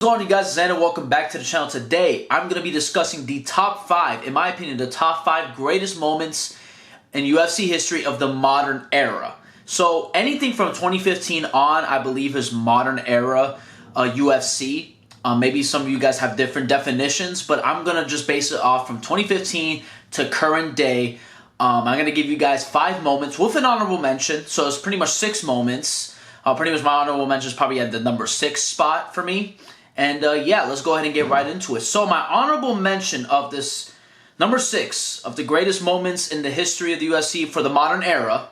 What's going on, you guys? It's Xander. Welcome back to the channel. Today, I'm going to be discussing the top 5, in my opinion, the top 5 greatest moments in UFC history of the modern era. So anything from 2015 on, I believe, is modern era UFC. Maybe some of you guys have different definitions, but I'm going to just base it off from 2015 to current day. I'm going to give you guys 5 moments with an honorable mention. So it's pretty much 6 moments. Pretty much my honorable mention is probably at the number 6 spot for me. And yeah, let's go ahead and get right into it. So my honorable mention of this number 6 of the greatest moments in the history of the UFC for the modern era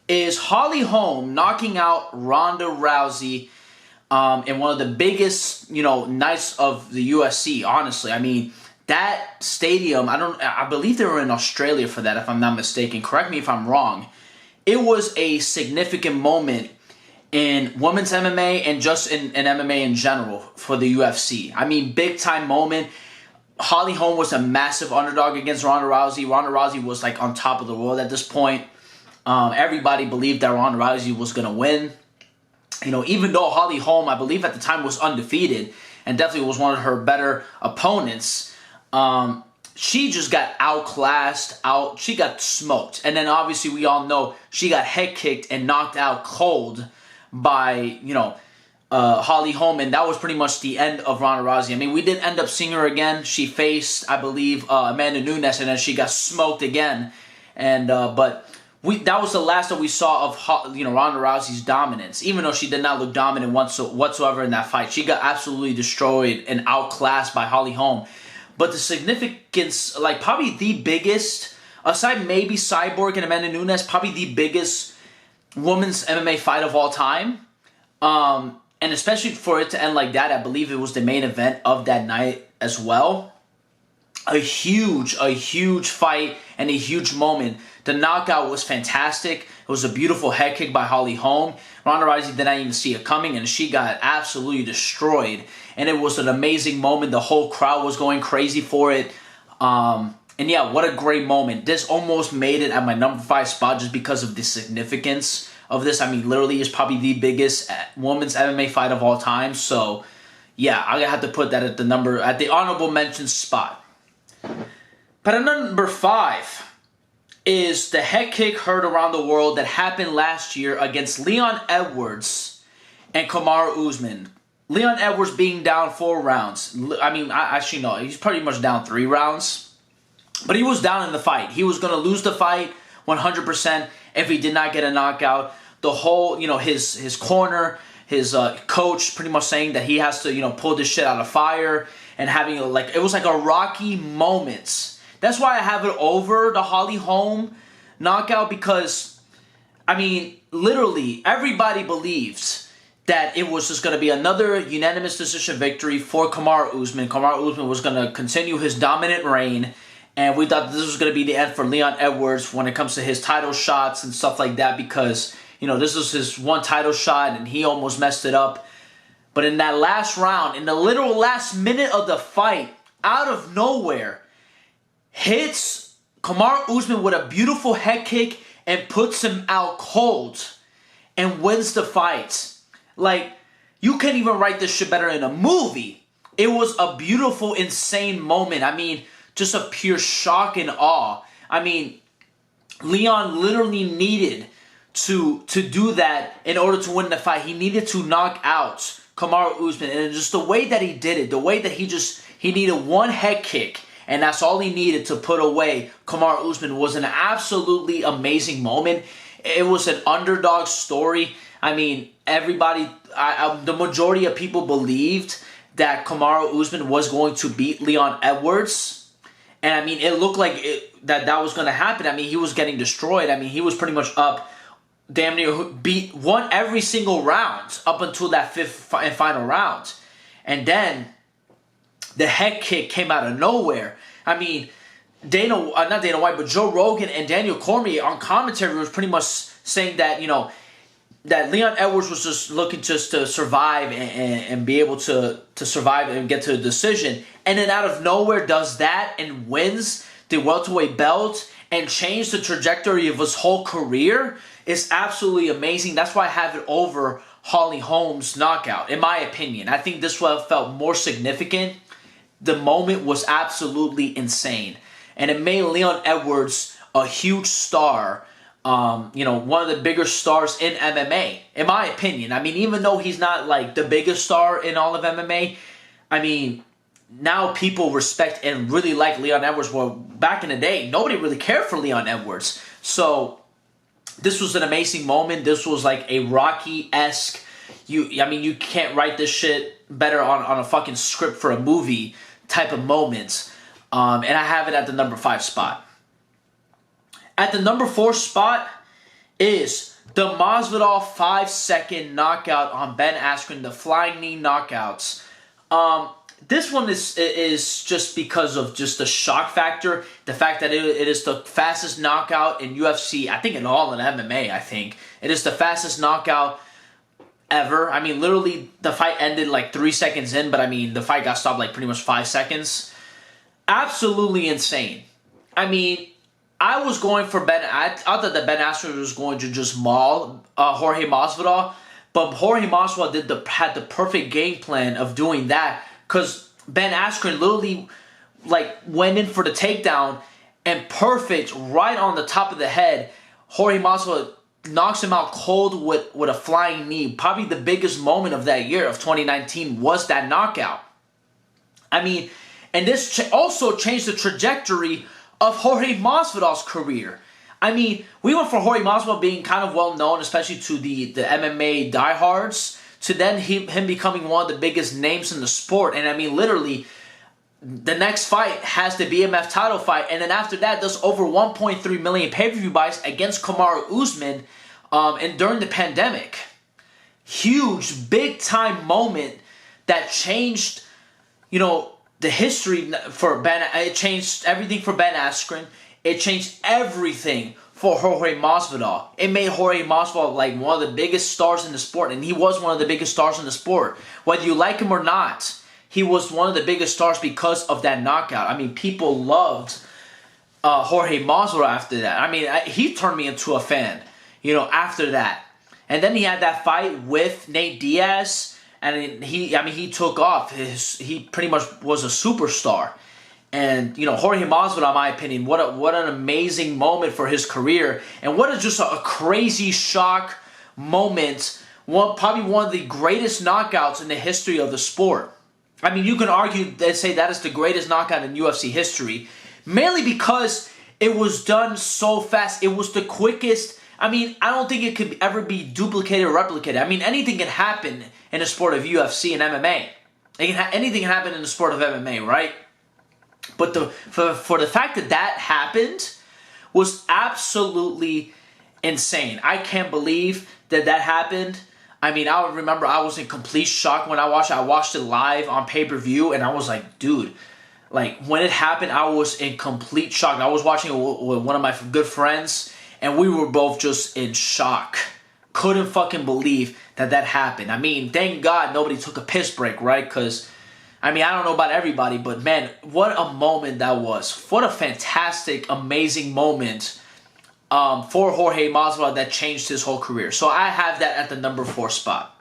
is Holly Holm knocking out Ronda Rousey in one of the biggest, nights of the UFC. Honestly, I mean, that stadium, I believe they were in Australia for that, if I'm not mistaken. Correct me if I'm wrong. It was a significant moment in women's MMA and just in MMA in general for the UFC. I mean, big time moment. Holly Holm was a massive underdog against Ronda Rousey. Ronda Rousey was like on top of the world at this point. Everybody believed that Ronda Rousey was going to win. Even though Holly Holm, I believe at the time, was undefeated and definitely was one of her better opponents, she just got outclassed, she got smoked. And then obviously we all know she got head kicked and knocked out cold by, Holly Holm, and that was pretty much the end of Ronda Rousey. I mean, we did end up seeing her again. She faced, I believe, Amanda Nunes, and then she got smoked again. And but that was the last that we saw of Ronda Rousey's dominance. Even though she did not look dominant whatsoever in that fight, she got absolutely destroyed and outclassed by Holly Holm. But the significance, like probably the biggest, aside maybe Cyborg and Amanda Nunes, probably the biggest women's MMA fight of all time. And especially for it to end like that, I believe it was the main event of that night as well. A huge fight and a huge moment. The knockout was fantastic. It was a beautiful head kick by Holly Holm. Ronda Rousey did not even see it coming, and she got absolutely destroyed. And it was an amazing moment. The whole crowd was going crazy for it. And yeah, what a great moment. This almost made it at my number 5 spot just because of the significance of this. I mean, literally, it's probably the biggest women's MMA fight of all time. So yeah, I have to put that at the honorable mention spot. But at number 5 is the head kick heard around the world that happened last year against Leon Edwards and Kamaru Usman. Leon Edwards being down 4 rounds. I mean, actually, no, he's pretty much down 3 rounds. But he was down in the fight. He was going to lose the fight 100% if he did not get a knockout. The whole, his corner, his coach pretty much saying that he has to, pull this shit out of fire and having, it was like a rocky moment. That's why I have it over the Holly Holm knockout because, I mean, literally everybody believes that it was just going to be another unanimous decision victory for Kamaru Usman. Kamaru Usman was going to continue his dominant reign, and we thought this was going to be the end for Leon Edwards when it comes to his title shots and stuff like that because, this was his one title shot and he almost messed it up. But in that last round, in the literal last minute of the fight, out of nowhere, hits Kamaru Usman with a beautiful head kick and puts him out cold and wins the fight. Like, you can't even write this shit better in a movie. It was a beautiful, insane moment. I mean, just a pure shock and awe. I mean, Leon literally needed to do that in order to win the fight. He needed to knock out Kamaru Usman. And just the way that he did it, the way that he needed one head kick, and that's all he needed to put away Kamaru Usman, was an absolutely amazing moment. It was an underdog story. I mean, everybody, the majority of people believed that Kamaru Usman was going to beat Leon Edwards. And I mean, it looked like that was going to happen. I mean, he was getting destroyed. I mean, he was pretty much up, damn near won every single round up until that 5th and final round. And then the head kick came out of nowhere. I mean, not Dana White, but Joe Rogan and Daniel Cormier on commentary was pretty much saying that, that Leon Edwards was just looking just to survive and be able to survive and get to a decision. And then out of nowhere does that and wins the welterweight belt and changed the trajectory of his whole career. Is absolutely amazing. That's why I have it over Holly Holm's knockout, in my opinion. I think this one felt more significant. The moment was absolutely insane. And it made Leon Edwards a huge star, one of the bigger stars in MMA, in my opinion. I mean, even though he's not like the biggest star in all of MMA, I mean, now people respect and really like Leon Edwards. Well, back in the day, nobody really cared for Leon Edwards. So this was an amazing moment. This was like a Rocky-esque. You can't write this shit better on a fucking script for a movie type of moments. And I have it at the number 5 spot. At the number 4 spot is the Masvidal 5-second knockout on Ben Askren, the flying knee knockouts. This one is just because of just the shock factor, the fact that it is the fastest knockout in UFC, I think in all in MMA, I think. It is the fastest knockout ever. I mean, literally, the fight ended like 3 seconds in, but I mean, the fight got stopped like pretty much 5 seconds. Absolutely insane. I mean, I was going for I thought that Ben Askren was going to just maul Jorge Masvidal, but Jorge Masvidal had the perfect game plan of doing that, because Ben Askren literally like went in for the takedown and perfect right on the top of the head. Jorge Masvidal knocks him out cold with a flying knee. Probably the biggest moment of that year of 2019 was that knockout. I mean, and this also changed the trajectory of Jorge Masvidal's career. I mean, we went from Jorge Masvidal being kind of well known, especially to the MMA diehards, to then him becoming one of the biggest names in the sport. And I mean, literally, the next fight has the BMF title fight, and then after that, does over 1.3 million pay-per-view buys against Kamaru Usman, and during the pandemic. Huge, big-time moment that changed, the history for Ben. It changed everything for Ben Askren. It changed everything for Jorge Masvidal. It made Jorge Masvidal like one of the biggest stars in the sport, and he was one of the biggest stars in the sport. Whether you like him or not, he was one of the biggest stars because of that knockout. I mean, people loved Jorge Masvidal after that. I mean, he turned me into a fan, after that. And then he had that fight with Nate Diaz, and he took off. He pretty much was a superstar. And, Jorge Masvidal, in my opinion, what an amazing moment for his career. And what just a crazy shock moment. Probably one of the greatest knockouts in the history of the sport. I mean, you can argue and say that is the greatest knockout in UFC history. Mainly because it was done so fast. It was the quickest. I mean, I don't think it could ever be duplicated or replicated. I mean, anything can happen in the sport of UFC and MMA. Anything can happen in the sport of MMA, right? But for the fact that happened was absolutely insane. I can't believe that happened. I mean, I remember I was in complete shock when I watched it. I watched it live on pay-per-view, and I was like, dude, like, when it happened, I was in complete shock. I was watching it with one of my good friends, and we were both just in shock. Couldn't fucking believe that happened. I mean, thank God nobody took a piss break, right? Because, I mean, I don't know about everybody, but man, what a moment that was. What a fantastic, amazing moment for Jorge Masvidal that changed his whole career. So I have that at the number 4 spot.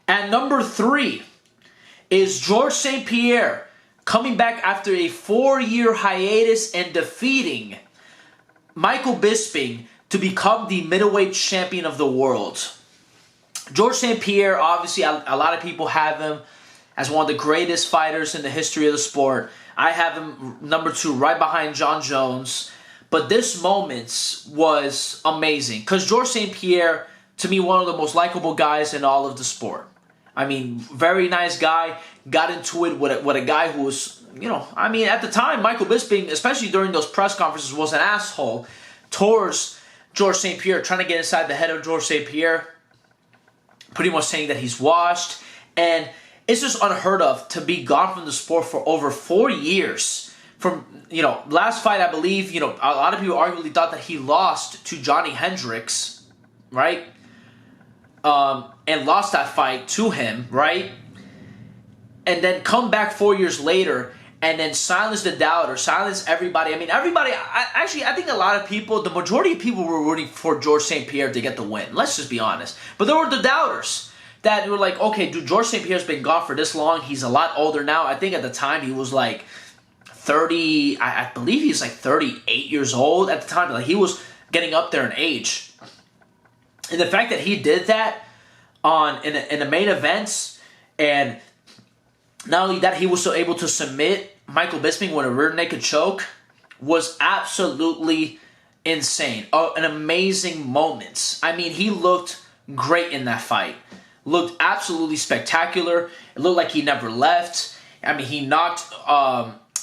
At number 3 is George St. Pierre coming back after a 4-year hiatus and defeating Michael Bisping to become the middleweight champion of the world. George St. Pierre, obviously, a lot of people have him as one of the greatest fighters in the history of the sport. I have him number 2 right behind John Jones. But this moment was amazing because George St. Pierre, to me, one of the most likable guys in all of the sport. I mean, very nice guy. Got into it with a guy who was, I mean, at the time, Michael Bisping, especially during those press conferences, was an asshole towards George St. Pierre, trying to get inside the head of George St. Pierre, pretty much saying that he's washed. And it's just unheard of to be gone from the sport for over 4 years. From, last fight, I believe, a lot of people arguably thought that he lost to Johnny Hendricks, right? And lost that fight to him, right? And then come back 4 years later and then silence the doubter, silence everybody. I mean, everybody, I think a lot of people, the majority of people were rooting for George St. Pierre to get the win. Let's just be honest. But there were the doubters that were like, okay, dude, George St. Pierre's been gone for this long. He's a lot older now. I think at the time he was like 30, I believe he's like 38 years old at the time. Like, he was getting up there in age. And the fact that he did that in the main events, and not only that, he was still able to submit Michael Bisping with a rear naked choke, was absolutely insane. An amazing moment. I mean, he looked great in that fight. Looked absolutely spectacular. It looked like he never left. I mean, he knocked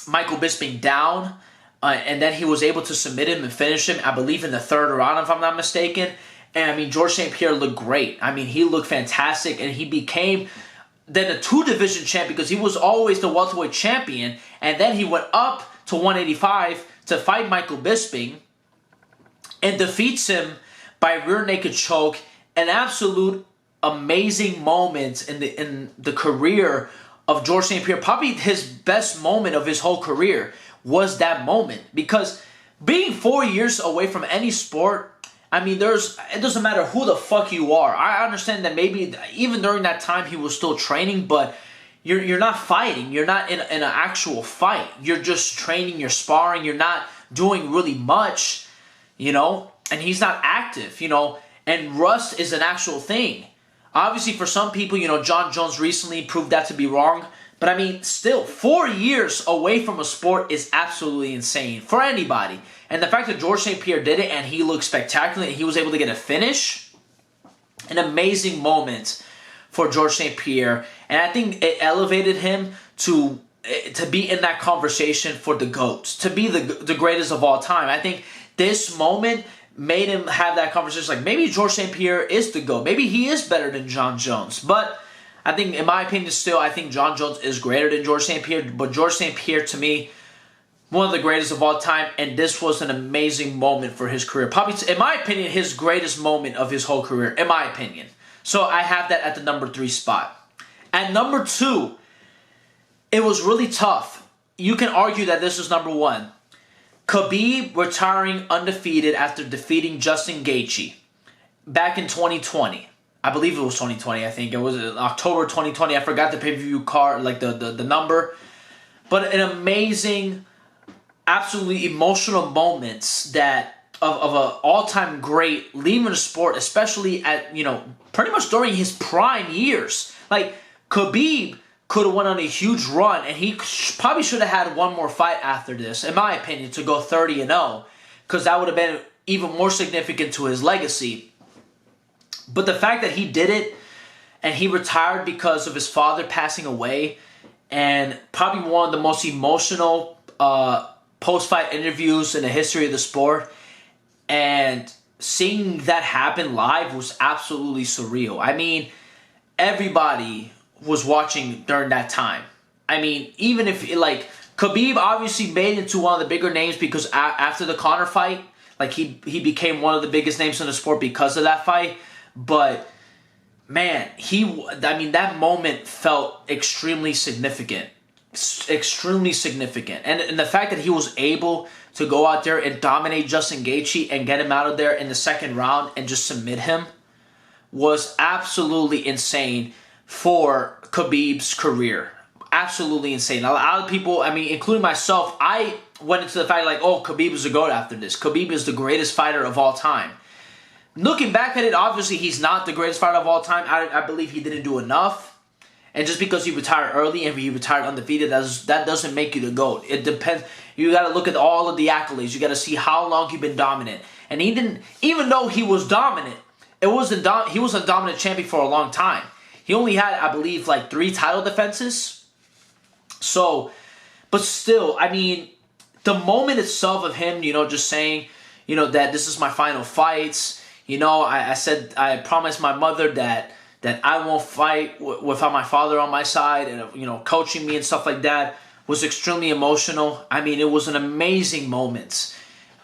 Michael Bisping down, and then he was able to submit him and finish him, I believe, in the third round, if I'm not mistaken. And, I mean, George St. Pierre looked great. I mean, he looked fantastic, and he became then a two-division champ because he was always the welterweight champion, and then he went up to 185 to fight Michael Bisping and defeats him by rear naked choke. An absolute amazing moment in the career of George St. Pierre. Probably his best moment of his whole career was that moment, because being 4 years away from any sport, I mean, it doesn't matter who the fuck you are. I understand that maybe even during that time he was still training, but you're not fighting. You're not in an actual fight. You're just training, you're sparring, you're not doing really much, and he's not active, and rust is an actual thing. Obviously, for some people, John Jones recently proved that to be wrong. But I mean, still, 4 years away from a sport is absolutely insane for anybody. And the fact that George St. Pierre did it and he looked spectacular and he was able to get a finish, an amazing moment for George St. Pierre. And I think it elevated him to be in that conversation for the GOAT, to be the greatest of all time. I think this moment made him have that conversation like, maybe George St. Pierre is the GOAT. Maybe he is better than John Jones. But I think, in my opinion, still, I think John Jones is greater than George St. Pierre. But George St. Pierre, to me, one of the greatest of all time. And this was an amazing moment for his career. Probably, in my opinion, his greatest moment of his whole career, in my opinion. So I have that at the number 3 spot. At number 2, it was really tough. You can argue that this is number 1. Khabib retiring undefeated after defeating Justin Gaethje back in 2020. I believe it was 2020, I think. It was October 2020. I forgot the pay-per-view card, like the number. But an amazing, absolutely emotional moments that of an all-time great leaving the sport, especially at, pretty much during his prime years. Like, Khabib could have went on a huge run, and he probably should have had one more fight after this, in my opinion, to go 30-0, because that would have been even more significant to his legacy. But the fact that he did it, and he retired because of his father passing away, and probably one of the most emotional post-fight interviews in the history of the sport, and seeing that happen live was absolutely surreal. I mean, everybody was watching during that time. I mean, even if, Khabib obviously made it to one of the bigger names because after the Conor fight, he became one of the biggest names in the sport because of that fight. But, man, that moment felt extremely significant. Extremely significant. And the fact that he was able to go out there and dominate Justin Gaethje and get him out of there in the second round and just submit him was absolutely insane for Khabib's career. Absolutely insane. A lot of people, including myself, I went into the fact Khabib is the GOAT after this. Khabib is the greatest fighter of all time. Looking back at it, obviously he's not the greatest fighter of all time. I believe he didn't do enough. And just because he retired early and he retired undefeated, that doesn't make you the GOAT. It depends. You got to look at all of the accolades. You got to see how long he's been dominant. And even though he was dominant, he was a dominant champion for a long time. He only had, I believe, 3 title defenses. So, but still, the moment itself of him, just saying, that this is my final fights. I promised my mother that I won't fight without my father on my side, and coaching me and stuff like that was extremely emotional. It was an amazing moment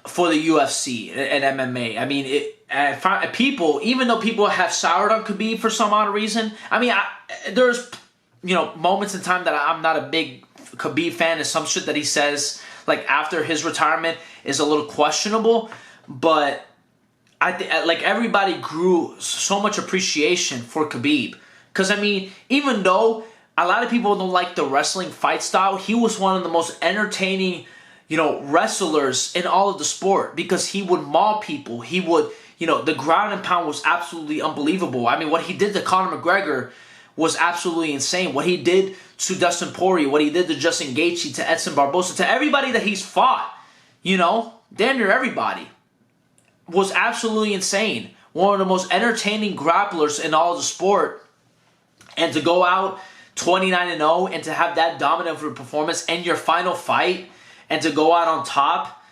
for the UFC and MMA. People, even though people have soured on Khabib for some odd reason, there's moments in time that I'm not a big Khabib fan, and some shit that he says like after his retirement is a little questionable. But I think like everybody grew so much appreciation for Khabib. Because, I mean, even though a lot of people don't like the wrestling fight style, he was one of the most entertaining, wrestlers in all of the sport, because he would maul people. He would, the ground and pound was absolutely unbelievable. I mean, what he did to Conor McGregor was absolutely insane. What he did to Dustin Poirier, what he did to Justin Gaethje, to Edson Barbosa, to everybody that he's fought, damn near everybody, was absolutely insane. One of the most entertaining grapplers in all of the sport. And to go out 29-0 and to have that dominant of a performance in your final fight and to go out on top,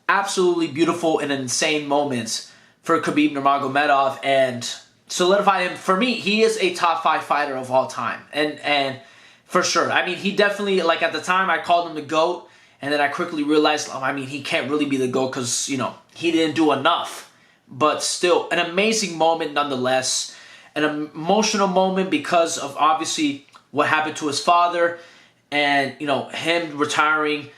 absolutely beautiful and insane moments for Khabib Nurmagomedov, and solidify him. For me, he is a top 5 fighter of all time. And for sure. I mean, he definitely, like at the time, I called him the GOAT, and then I quickly realized, he can't really be the GOAT because, he didn't do enough. But still, an amazing moment nonetheless. An emotional moment because of obviously what happened to his father, and him retiring.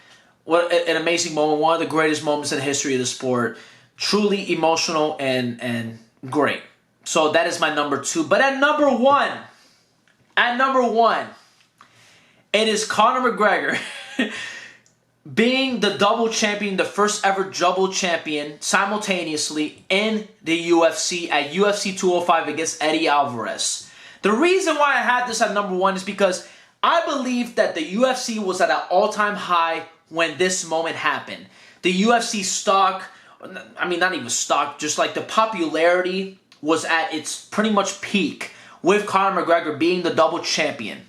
What an amazing moment! One of the greatest moments in the history of the sport. Truly emotional and great. So that is my number 2. But at number one, it is Conor McGregor being the double champion, the first ever double champion simultaneously in the UFC at UFC 205 against Eddie Alvarez. The reason why I had this at number 1 is because I believe that the UFC was at an all-time high when this moment happened. The UFC stock, not even stock, just like the popularity was at its pretty much peak with Conor McGregor being the double champion.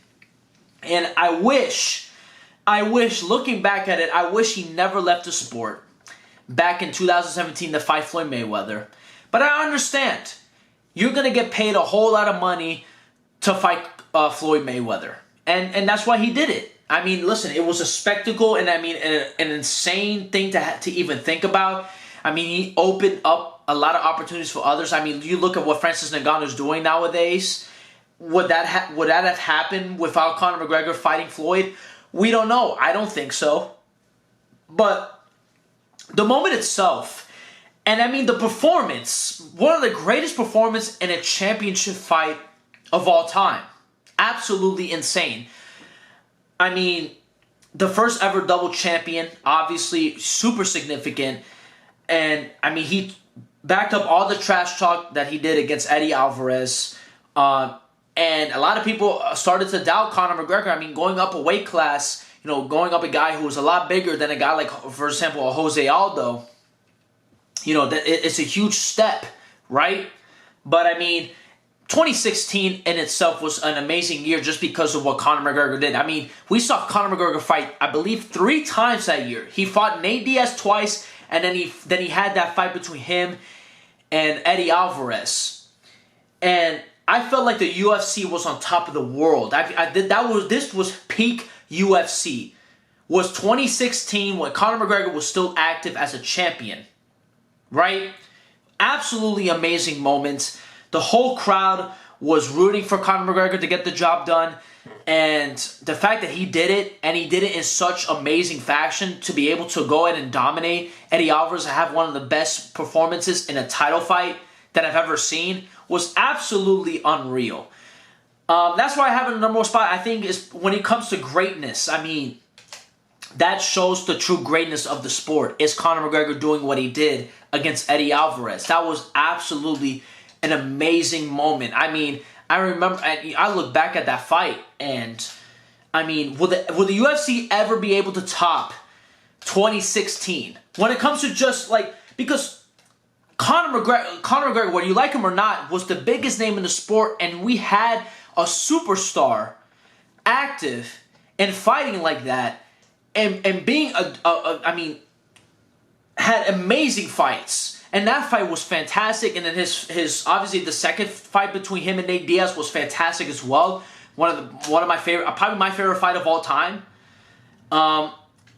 And I wish, looking back at it, I wish he never left the sport back in 2017 to fight Floyd Mayweather. But I understand. You're going to get paid a whole lot of money to fight Floyd Mayweather. And that's why he did it. I mean, listen, it was a spectacle, and an insane thing to even think about. I mean, he opened up a lot of opportunities for others. I mean, you look at what Francis Ngannou's doing nowadays. Would that have happened without Conor McGregor fighting Floyd? We don't know. I don't think so. But the moment itself, and the performance, one of the greatest performances in a championship fight of all time. Absolutely insane. I mean, the first ever double champion, obviously super significant. And, he backed up all the trash talk that he did against Eddie Alvarez. And a lot of people started to doubt Conor McGregor. Going up a weight class, going up a guy who was a lot bigger than a guy like, for example, a Jose Aldo, it's a huge step, right? But 2016 in itself was an amazing year just because of what Conor McGregor did. We saw Conor McGregor fight, I believe, 3 times that year. He fought Nate Diaz twice, and then he had that fight between him and Eddie Alvarez. And I felt like the UFC was on top of the world. This was peak UFC. Was 2016 when Conor McGregor was still active as a champion. Right? Absolutely amazing moments. The whole crowd was rooting for Conor McGregor to get the job done. And the fact that he did it, and he did it in such amazing fashion, to be able to go ahead and dominate Eddie Alvarez and have one of the best performances in a title fight that I've ever seen, was absolutely unreal. That's why I have it in the number 1 spot. I think is when it comes to greatness, that shows the true greatness of the sport, is Conor McGregor doing what he did against Eddie Alvarez. That was absolutely an amazing moment. I remember, I look back at that fight, and will the UFC ever be able to top 2016 when it comes to just because Conor McGregor, whether you like him or not, was the biggest name in the sport, and we had a superstar active and fighting like that, and being had amazing fights. And that fight was fantastic. And then his obviously the second fight between him and Nate Diaz was fantastic as well. One of my favorite, probably my favorite fight of all time.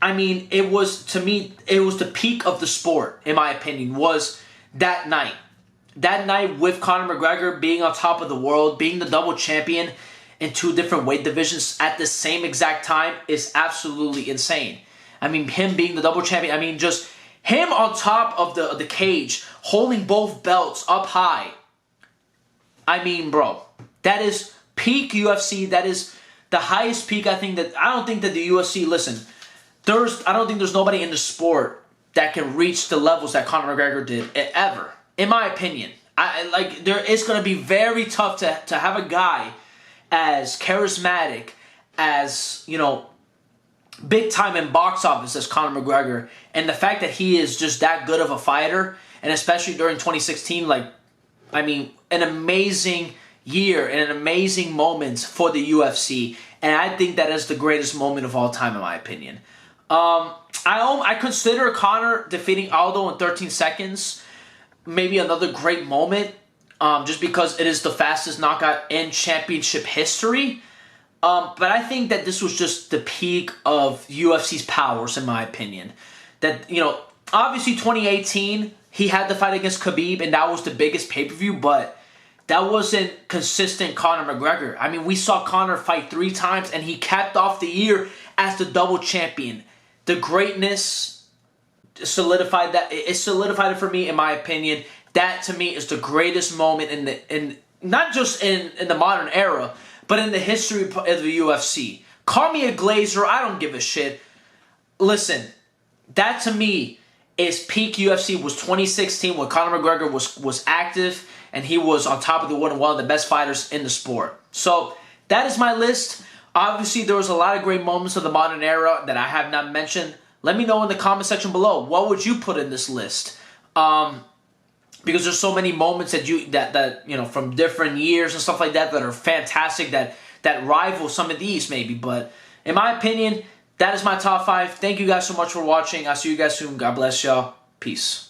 It was, to me, it was the peak of the sport, in my opinion, was that night. That night with Conor McGregor being on top of the world, being the double champion, in 2 different weight divisions at the same exact time is absolutely insane. I mean, him being the double champion, I mean, just him on top of the cage, holding both belts up high. I mean, bro, that is peak UFC. That is the highest peak. I don't think that the UFC, listen, I don't think there's nobody in the sport that can reach the levels that Conor McGregor did ever, in my opinion. It's going to be very tough to have a guy as charismatic, as, you know, big time in box office as Conor McGregor, and the fact that he is just that good of a fighter, and especially during 2016, like, I mean, an amazing year and an amazing moment for the UFC, and I think that is the greatest moment of all time, in my opinion. I consider Conor defeating Aldo in 13 seconds maybe another great moment, just because it is the fastest knockout in championship history. But I think that this was just the peak of UFC's powers, in my opinion. That, you know, obviously 2018, he had the fight against Khabib, and that was the biggest pay-per-view, but that wasn't consistent Conor McGregor. I mean, we saw Conor fight 3 times, and he capped off the year as the double champion. The greatness solidified that. It solidified it for me, in my opinion. That, to me, is the greatest moment in not just in the modern era, but in the history of the UFC. Call me a glazer, I don't give a shit. Listen, that to me is peak UFC, was 2016 when Conor McGregor was active and he was on top of the world and one of the best fighters in the sport. So that is my list. Obviously, there was a lot of great moments of the modern era that I have not mentioned. Let me know in the comment section below. What would you put in this list? Because there's so many moments that you know, from different years and stuff like that are fantastic, that rival some of these maybe. But in my opinion, that is my top 5. Thank you guys so much for watching. I'll see you guys soon. God bless y'all. Peace.